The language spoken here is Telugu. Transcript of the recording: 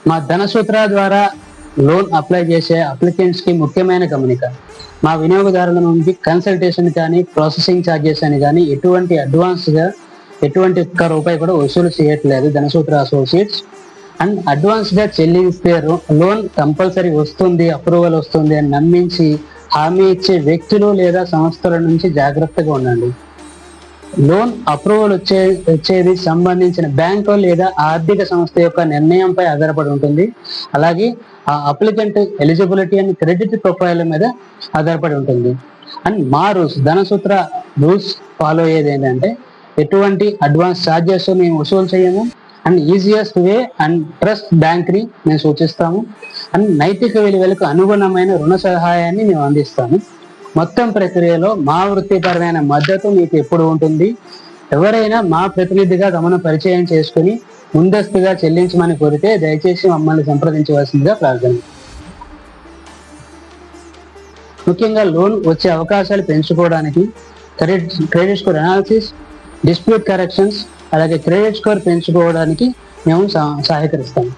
మా ధనసూత్ర ద్వారా లోన్ అప్లై చేసే అప్లికెంట్స్ కి ముఖ్యమైన గమనిక, మా వినియోగదారుల నుండి కన్సల్టేషన్ కానీ ప్రాసెసింగ్ ఛార్జెస్ అని కానీ ఎటువంటి ఒక్క రూపాయి కూడా వసూలు చేయట్లేదు ధనసూత్ర అసోసియేట్స్. అండ్ అడ్వాన్స్ గా చెల్లిస్తే లోన్ కంపల్సరీ వస్తుంది, అప్రూవల్ వస్తుంది అని నమ్మించి హామీ ఇచ్చే వ్యక్తులు లేదా సంస్థల నుంచి జాగ్రత్తగా ఉండండి. లోన్ అప్రూవల్ వచ్చేది సంబంధించిన బ్యాంకు లేదా ఆర్థిక సంస్థ యొక్క నిర్ణయంపై ఆధారపడి ఉంటుంది. అలాగే ఆ applicant eligibility and credit profile మీద ఆధారపడి ఉంటుంది. అండ్ మా రూల్స్, ధనసూత్ర రూల్స్ ఫాలో అయ్యేది ఏంటంటే ఎటువంటి అడ్వాన్స్ ఛార్జెస్ మేము వసూలు చేయము. And easiest way and trust bank ని మేము సూచిస్తాము. అండ్ నైతిక విలువలకు అనుగుణమైన రుణ సహాయాన్ని మేము అందిస్తాము. మొత్తం ప్రక్రియలో మా వృత్తిపరమైన మద్దతు మీకు ఎప్పుడు ఉంటుంది. ఎవరైనా మా ప్రతినిధిగా తమను పరిచయం చేసుకుని ముందస్తుగా చెల్లించమని కోరితే దయచేసి మమ్మల్ని సంప్రదించవలసిందిగా ప్రార్థన. ముఖ్యంగా లోన్ వచ్చే అవకాశాలు పెంచుకోవడానికి credit score analysis, dispute corrections, అలాగే క్రెడిట్ స్కోర్ పెంచుకోవడానికి మేము సహకరిస్తాము.